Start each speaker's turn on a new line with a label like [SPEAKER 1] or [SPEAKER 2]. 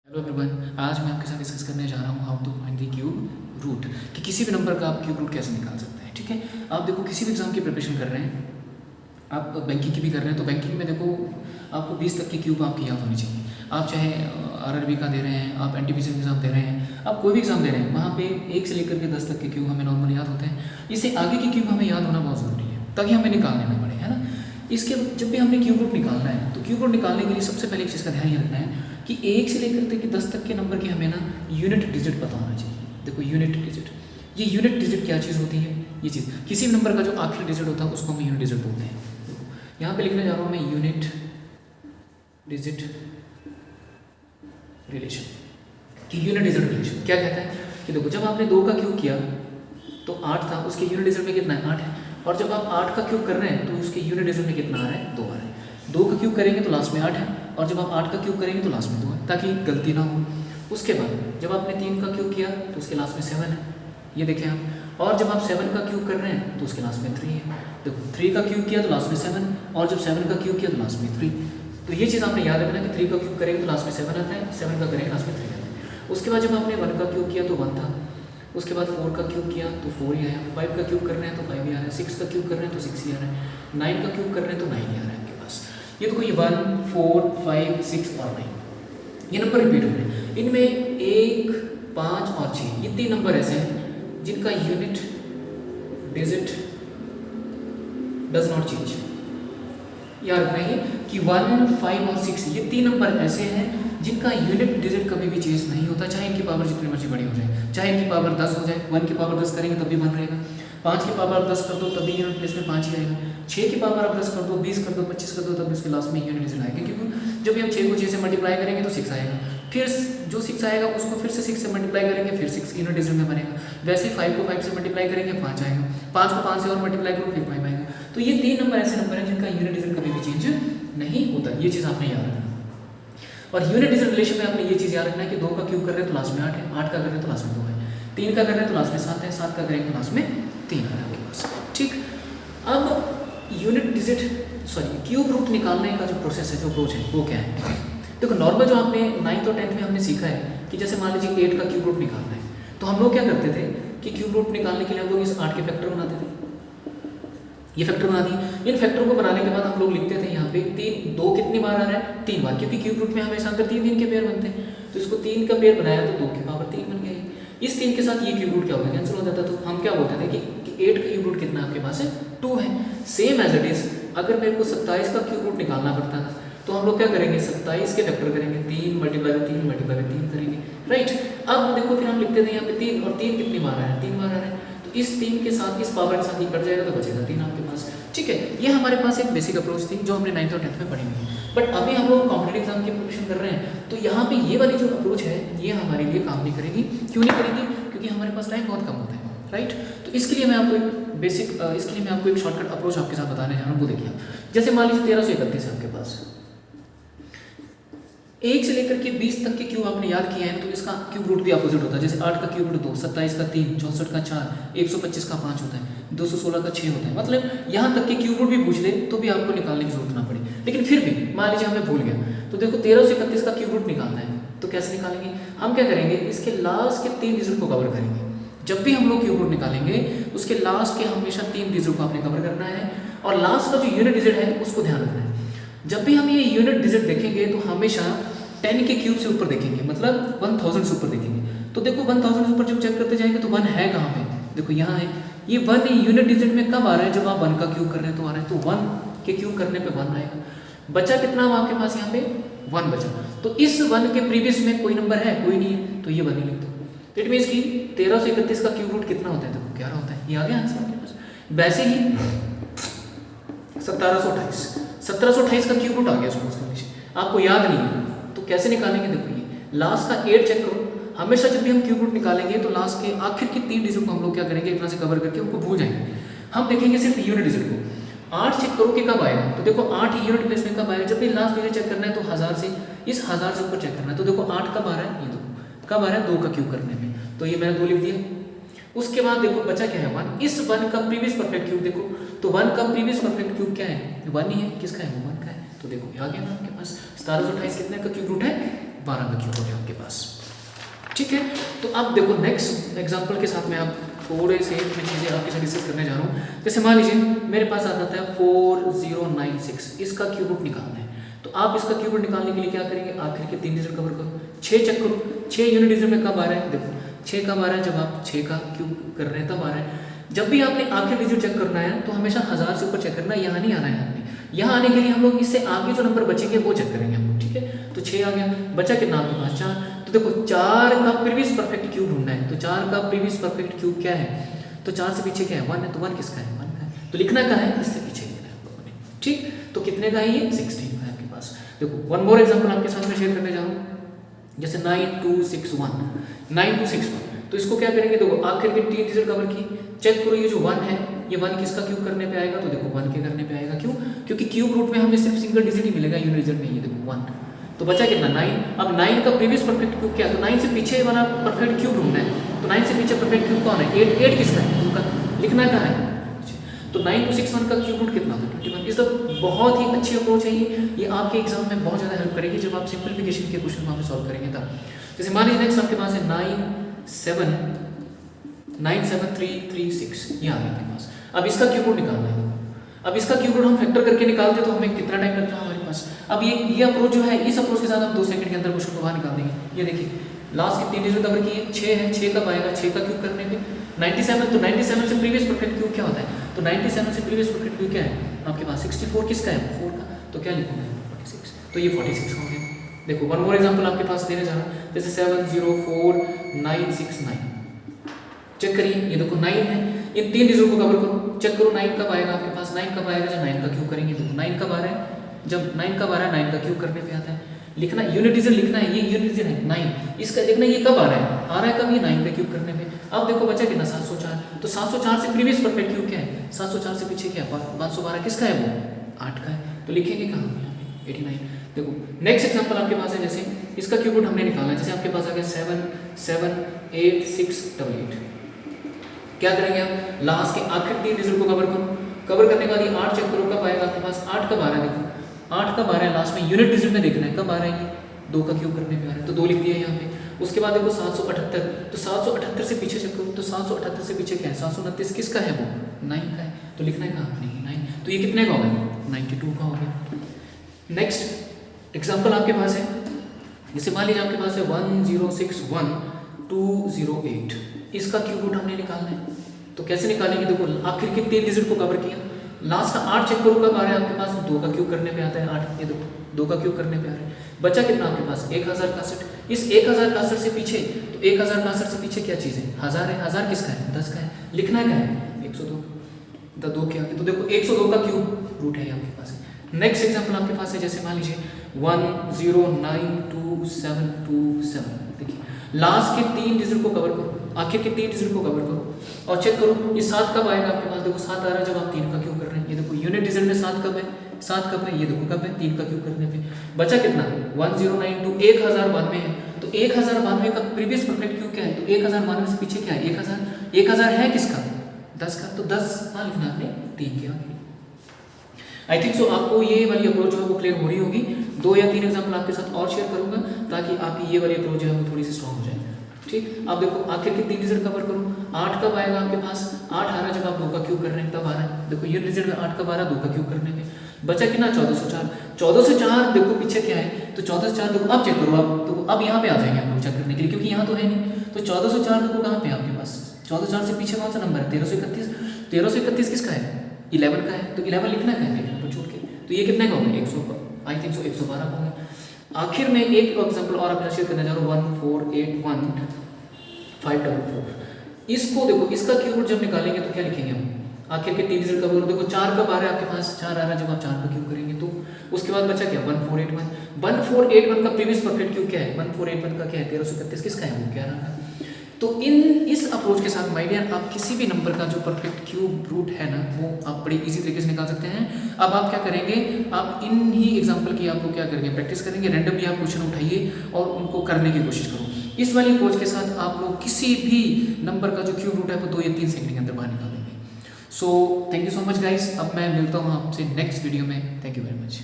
[SPEAKER 1] Hello everyone, आज मैं आपके साथ डिस्कस करने जा रहा हूँ how to find the cube root कि किसी भी नंबर का आप क्यूब रूट कैसे निकाल सकते हैं। ठीक है, आप देखो किसी भी एग्जाम की प्रिपरेशन कर रहे हैं, आप बैंकिंग की भी कर रहे हैं तो बैंकिंग में देखो आपको 20 तक की क्यूब आपकी याद होनी चाहिए। आप चाहे आरआरबी का दे रहे हैं, आप एनटीपीसी एग्जाम दे रहे हैं, आप कोई भी एग्जाम दे रहे हैं, वहाँ पे 1 से लेकर के 10 तक के क्यूब हमें नॉर्मल याद होते हैं। इससे आगे की क्यूब हमें याद होना बहुत ज़रूरी है ताकि हमें निकालने ना पड़े, है ना। इसके जब भी हमने क्यूब रूट निकालना है तो क्यूब रूट निकालने के लिए सबसे पहले एक चीज़ का ध्यान ये रखना है कि 1 से लेकर के 10 तक के नंबर की हमें ना यूनिट डिजिट पता होना चाहिए। देखो यूनिट डिजिट, ये यूनिट डिजिट क्या चीज़ होती है? ये चीज़ किसी भी नंबर का जो आखिरी डिजिट होता है उसको हम यूनिट डिजिट बोलते हैं। देखो यहाँ पे लिखने जा रहा हूँ मैं यूनिट डिजिट रिलेशन कि यूनिट डिजिट रिलेशन क्या कहता है कि देखो जब आपने 2 का क्यूब किया तो 8 था, उसके यूनिट डिजिट में कितना है? 8 है। और जब आप 8 का क्यूब कर रहे हैं तो उसके यूनिट डिजिट में कितना आ रहा है? 2 आ रहा है। 2 का क्यूब करेंगे तो लास्ट में 8 है, और जब आप 8 का क्यूब करेंगे तो लास्ट में 2 है ताकि गलती ना हो। उसके बाद जब आपने 3 का क्यूब किया तो उसके लास्ट में 7 है, ये देखें आप। और जब आप 7 का क्यूब कर रहे हैं तो उसके लास्ट में 3 है। देखो 3 का क्यूब किया तो लास्ट में 7, और जब 7 का क्यूब किया तो लास्ट में 3। तो ये चीज़ आपने याद रखना कि 3 का क्यूब करेंगे तो लास्ट में 7 आता है, 7 का करेंगे लास्ट में 3 आता है। उसके बाद जब आपने 1 का क्यूब किया तो 1 था, उसके बाद 4 का क्यूब किया तो 4 ही आया, 5 का क्यूब कर रहे हैं तो 5 ही आ रहा है, 6 का क्यूब कर रहे हैं तो 6 ही आ रहा है, 9 का क्यूब कर रहे हैं तो 9 ही आ रहा है आपके पास। ये देखो ये 1, 4, 5, 6 और 9 ये नंबर रिपीट हो रहे हैं। इनमें 1, 5 और 6 ये 3 नंबर ऐसे हैं जिनका unit digit does not change. याद रखना है कि 1, 5 और 6 ये 3 नंबर ऐसे हैं जिनका यूनिट डिजिट कभी भी चेंज नहीं होता, चाहे इनकी पावर जितनी मर्जी बड़ी हो जाए, चाहे इनकी पावर 10 हो जाए। 1 की पावर 10 करेंगे तब भी 1 रहेगा, 5 की पावर 10 कर दो तब भी यूनिट प्लेस में 5 ही आएगा, 6 की पावर आप 10 कर दो, 20 कर दो, 25 कर दो, तब उसके लास्ट में यूनिट डिजिट आएगा। क्योंकि जब हम 6 को 6 से मल्टीप्लाई करेंगे तो 6 आएगा, फिर जो 6 आएगा उसको फिर से 6 से मल्टीप्लाई करेंगे, फिर 6 यूनिट डिजिट में बनेगा। वैसे ही 5 को 5 से मल्टीप्लाई करेंगे 5 आएगा, 5 को 5 से और मल्टीप्लाई करो फिर 5 आएगा। तो ये 3 नंबर ऐसे नंबर हैं जिनका यूनिट डिजिट कभी भी चेंज नहीं होता, ये चीज़ आपने याद रखना। और यूनिट डिजिट रिलेशन में आपने ये चीज़ याद रखना है कि 2 का क्यूब कर रहे हैं तो लास्ट में 8 है, 8 का कर रहे हैं तो लास्ट में 2 है, 3 का कर रहे हैं तो लास्ट में 7 है, 7 का करेंगे तो लास्ट में 3 है आपके पास। ठीक, अब यूनिट डिजिट क्यूब रूट निकालने का जो प्रोसेस है, जो अप्रोच है वो क्या है? देखो नॉर्मल जो आपने 9th और 10th में हमने सीखा है कि जैसे मान लीजिए 8 का क्यूब रूट निकालना है तो हम लोग क्या करते थे कि क्यूब रूट निकालने के लिए हम लोग इस 8 के फैक्टर बनाते थे, ये फैक्टर बना दिए। इन फैक्टरों को बनाने के बाद हम लोग लिखते थे यहाँ पे 3, 2 कितनी बार आ रहा है? 3 बार, क्योंकि क्यूब रूट में हमेशा अंदर 3 के पेयर बनते हैं, तो इसको 3 का पेयर बनाया तो 2 की पावर 3 बन गया। इस 3 के साथ ये क्यूब रूट क्या होगा? कैंसिल हो जाता। तो हम क्या बोलते थे कि 8 का क्यूब रूट कितना आपके पास है? 2 है। सेम एज इट इज अगर मेरे को 27 का क्यूब रूट निकालना पड़ता था तो हम लोग क्या करेंगे? 27 के फैक्टर करेंगे, 3 मल्टीप्लाई बाय 3 मल्टीप्लाई बाय 3 करेंगे, राइट। अब देखो फिर हम लिखते थे यहाँ पे 3, और 3 कितनी बार आ रहा है? 3 बार आ रहा है, तो इस 3 के साथ इस पावर के साथ ये कट जाएगा तो बचेगा 3 आपके पास। ठीक है, ये हमारे पास एक बेसिक अप्रोच थी जो हमने 9th और 10th में पढ़ी हुई है। बट अभी हम लोग कॉम्पिटेटिव एग्जाम की प्रिपरेशन कर रहे हैं तो यहाँ पे ये वाली जो अप्रोच है ये हमारे लिए काम नहीं करेगी। क्यों नहीं करेगी? क्योंकि हमारे पास टाइम बहुत कम होता है, राइट। तो इसके लिए मैं आपको एक बेसिक इसके लिए मैं आपको एक शॉर्टकट अप्रोच आपके साथ बताने जा रहा हूँ, वो देखिए। जैसे मान लीजिए 1331 है आपके पास, 1 से लेकर के 20 तक के क्यूब आपने याद किए हैं तो इसका क्यूब रूट भी अपोजिट होता है। जैसे 8 का क्यूब रूट 2, 27 का 3, 64 का 4, 125 का 5 होता है, 216 का 6 होता है। मतलब यहाँ तक के क्यूब रूट भी पूछ ले तो भी आपको निकालने की जरूरत ना पड़े। लेकिन फिर भी मान लीजिए हमें भूल गया तो देखो 1331 का क्यूब रूट निकालना है तो कैसे निकालेंगे? हम क्या करेंगे? इसके लास्ट के 3 डिजिट को कवर करेंगे। जब भी हम लोग क्यूब रूट निकालेंगे उसके लास्ट के हमेशा 3 डिजिट को आपने कवर करना है, और लास्ट का जो यूनिट डिजिट है उसको ध्यान रखना है। जब भी हम ये यूनिट डिजिट देखेंगे तो हमेशा 10 के क्यूब से ऊपर देखेंगे, मतलब 1000 से ऊपर देखेंगे। तो देखो 1000 से ऊपर जब चेक करते जाएंगे तो 1 है कहाँ पे? देखो यहाँ है। ये 1 यूनिट डिजिट में कब आ रहा है? जब आप 1 का क्यूब कर रहे हैं तो आ रहा है, तो 1 के क्यूब करने पे 1 आएगा। बचा कितना आपके पास यहाँ पे? 1 बचा। तो इस 1 के प्रीवियस में कोई नंबर है? कोई नहीं है, तो ये 1 ही लिख दो। इट मीन्स कि 1331 का क्यूब रूट कितना होता है? देखो 11 होता है। ये आ गया आंसर आपके पास। वैसे ही 1728 का क्यूब रूट आ गया, आपको याद नहीं है तो कैसे निकालेंगे? देखो ये लास्ट का 8 चेक करो। हमेशा जब भी हम क्यूब रूट निकालेंगे तो लास्ट के आखिर की 3 डिजिट को हम लोग क्या करेंगे? एक तरह से कवर करके उनको भूल जाएंगे। हम देखेंगे सिर्फ यूनिट डिजिट को। 8 चेक करो कि कब आएगा, तो देखो 8 यूनिट प्लेस में कब आएगा? जब भी लास्ट डिजिट चेक करना है तो 1000 से, इस 1000 से ऊपर चेक करना है। तो देखो 8 कब आ रहा है? ये 2 कब आ रहा है? 2 का क्यूब करने में, तो ये मैंने 2 लिख दिया। उसके बाद देखो बचा क्या है? 1। इस 1 का प्रीवियस परफेक्ट क्यूब देखो, तो 1 का प्रीवियस परफेक्ट क्यूब क्या है? 1 ही है। किसका है? वो 1 का है। तो देखो आ गया ना आपके पास 1728 कितने का क्यूब रूट है? 12 का क्यूब हो गया आपके पास। ठीक है, तो अब देखो नेक्स्ट एग्जांपल के साथ मैं आप थोड़े से चीज़ें आपके साथ डिस्कस करने जा रहा हूँ। जैसे मान लीजिए मेरे पास आता है 4096, इसका क्यूब रूट निकालना है। तो आप इसका क्यूब रूट निकालने के लिए क्या करेंगे, आखिर के 3 डिजिट कवर करो, 6 चेक करो, 6 यूनिट डिजिट में कब आ रहा है, देखो 6 कब आ रहा है, जब आप 6 का क्यूब कर रहे हैं तब आ रहा है। जब भी आपने आखिर डिजिट चेक करना है तो हमेशा 1000 से ऊपर चेक करना है, यहाँ नहीं आना है आपने। यहाँ आने के लिए हम लोग इससे आगे जो नंबर बचेंगे वो चेक करेंगे हम लोग। ठीक है, तो 6 आ गया, बचा कितना आपके पास 4। तो देखो 4 का प्रीवियस परफेक्ट क्यूब ढूंढना है, तो 4 का प्रीवियस परफेक्ट क्यूब क्या है, तो 4 से पीछे क्या है 1 है, तो 1 किसका है 1 का है, तो लिखना क्या है इससे पीछे लिखना है आप लोगों ने। ठीक, तो कितने का है ये 16 का है आपके पास। देखो वन मोर एग्जांपल आपके साथ में शेयर करने जा रहा हूँ, जैसे 9261, तो इसको क्या करेंगे, देखो आखिर के 3 डिजिट कवर की, चेक करो ये जो 1 है ये 1 किसका क्यूब करने पे आएगा, तो देखो 1 के करने पे आएगा। क्यों, क्योंकि क्यूब रूट में हमें सिर्फ सिंगल डिजिट ही मिलेगा यूनिट डिजिट में, ये देखो 1, तो बचा कितना 9। अब 9 का प्रीवियस परफेक्ट क्यूब क्या है, तो 9 से पीछे वाला परफेक्ट क्यूब ढूंढना है, तो 9 से पीछे परफेक्ट क्यूब कौन है 8, 8 किसका है उनका, लिखना कहाँ है, तो 9261 का क्यूब रूट कितना होगा 21। इस बहुत ही अच्छी अप्रोच है ये आपके एग्जाम में बहुत ज़्यादा हेल्प करेगी जब आप सिंपलीफिकेशन के क्वेश्चन वहाँ पे सॉल्व करेंगे तब। जैसे मान लीजिए नेक्स्ट आपके पास है 97336, ये आ गया आपके पास। अब इसका क्यूब रूट निकालना है, अब इसका क्यूब रूट हम फैक्टर करके निकालते तो हमें कितना टाइम लगता है हमारे पास। अब ये अप्रोच जो है, इस अप्रोच के साथ आप 2 सेकंड के अंदर क्वेश्चन को बाहर निकाल देंगे। ये देखिए लास्ट के 3 डिजिट कवर किए, 6 है, 6 कब आएगा 6 का क्यूब करने पे 97, तो 97 से प्रीवियस परफेक्ट क्यूब क्या होता है, तो 97 से प्रीवियस परफेक्ट क्यूब क्या है आपके पास 64 किसका है 4 का, तो क्या लिखूंगा 46, तो ये 46 हो गया। देखो वन मोर एग्जांपल आपके पास देने जा रहा हूँ, जैसे 704969, चेक करिए ये देखो 9 है, इन 3 डिजिट को कवर करो, चेक करो 9 कब आएगा आपके पास, 9 कब आएगा जब 9 का क्यूब करेंगे, देखो 9 कब आ रहा है, जब 9 कब आ रहा है 9 का क्यूब करने पे आता है, लिखना यूनिट डिजिट लिखना है, ये यूनिट डिजिट है 9, इसका देखना ये कब आ रहा है कब ये 9 का क्यूब करने पे। अब देखो बचा कितना 704, तो 704 से प्रीवियस परफेक्ट क्यूब क्या है, 704 से पीछे क्या है 512 किसका है वो 8 का है, तो लिखेंगे कहाँ 89। देखो नेक्स्ट एग्जांपल आपके पास है, जैसे इसका क्यूब रूट हमने निकालना है, जैसे आपके पास आ गया 77868, क्या करेंगे आप लास्ट के आखिर 3 डिजिट को कवर करो, कवर करने के बाद ये 8 चेक करो कब आएगा आपके पास, 8 कब आ रहा है, देखो 8 कब आ रहा है लास्ट में यूनिट डिजिट में देखना है कब आ रहा है, ये 2 का क्यूब करने पे आ रहा है, तो 2 लिख दिया यहाँ पे। उसके बाद देखो 778, तो 778 से पीछे चेक करो, तो 778 से पीछे क्या है 729 किसका है वो 9 का है, तो लिखना है कहाँ नहीं 9, तो ये कितने का होगा 92 का हो गया। नेक्स्ट एग्जाम्पल आपके पास है, जैसे मान लीजिए आपके पास है 1061208, इसका क्यूब रूट हमने निकालना है, तो कैसे निकालेंगे, देखो आखिर के 3 डिजिट को कवर किया, लास्ट का 8 चेक करो कब आ रहा है आपके पास, 2 का क्यूब करने पे आता है 8, ये देखो 2 का क्यूब करने पे आ रहा है, बचा कितना आपके पास 1061, इस 1061 से पीछे, तो 1061 से पीछे क्या चीज़ है 1000 है, 1000 किसका है 10 का है, लिखना है क्या है 102, 2 क्या है, तो देखो 102 का क्यूब रूट है आपके पास। नेक्स्ट एग्जाम्पल आपके पास है, जैसे मान लीजिए 10922727, देखिए लास्ट के 3 डिजिट को कवर करो, आखिर के 3 डिजिट को कवर करो और चेक करो ये 7 कब आएगा आपके पास, देखो 7 आ रहा है जब आप 3 का क्यूब कर रहे हैं, ये देखो यूनिट डिजिट में 7 कब है, 7 कब है, ये देखो कब है 3 का क्यूब करने पे, बचा कितना 1092, 1092 है, तो 1092 का प्रीवियस परफेक्ट क्यूब क्या है, तो 1092 से पीछे क्या है 1000 है किसका 10 का, तो 10 हाँ लिखना आपने 3 के आगे। आई थिंक सो आपको ये वाली अप्रोच जो है वो क्लियर हो रही होगी। 2 या 3 एग्जाम्पल आपके साथ और शेयर करूंगा ताकि आपकी ये वाली अप्रोच जो है वो थोड़ी सी स्ट्रॉन्ग हो जाए। ठीक, अब देखो आखिर के 3 डिजिट कवर करो, 8 कब आएगा आपके पास, 8 आ रहा है जब आप 2 का क्यूब कर रहे हैं तब आ रहा है, देखो ये डिजिट में 8 कब आ रहा है 2 का क्यूब करने में, बचा कितना 1404 देखो पीछे क्या है, तो 1404 देखो अब चेक करो आप, तो अब यहाँ पे आ जाएंगे आप लोग चेक करने के लिए क्योंकि यहाँ तो है नहीं, तो 1404 देखो कहाँ पे आपके पास, 1404 से पीछे कौन सा नंबर है 1331 किसका है 11 का है, तो 11 लिखना है छोड़ के, तो ये कितने का होगा 100 आई थिंक सो 112 का होगा। आखिर में एक एग्जांपल और आपने शेयर करने जा रहा हूँ 1481544, इसको देखो इसका क्यूब रूट जब निकालेंगे तो क्या लिखेंगे हम, आखिर के 3 डिजिट कवर, देखो 4 कब आ रहा है आपके पास, 4 आ रहा है जब आप 4 का क्यूब करेंगे, तो उसके बाद बचा क्या 1481 का प्रीवियस परफेक्ट क्यूब क्या है 1481 का क्या है 1331 किसका है वो 11 का। तो इस अप्रोच के साथ माय डियर आप किसी भी नंबर का जो परफेक्ट क्यूब रूट है ना वो आप बड़ी इजी तरीके से निकाल सकते हैं। अब आप क्या करेंगे, आप इन ही एग्जांपल की आप लोग क्या करेंगे प्रैक्टिस करेंगे, रैंडमली आप क्वेश्चन उठाइए और उनको करने की कोशिश करो। इस वाली अप्रोच के साथ आप लोग किसी भी नंबर का जो क्यूब रूट है वो 2 या 3 सेकंड के अंदर बाहर निकाल देंगे। So thank you so much guys, अब मैं मिलता हूँ आपसे नेक्स्ट वीडियो में, थैंक यू वेरी मच।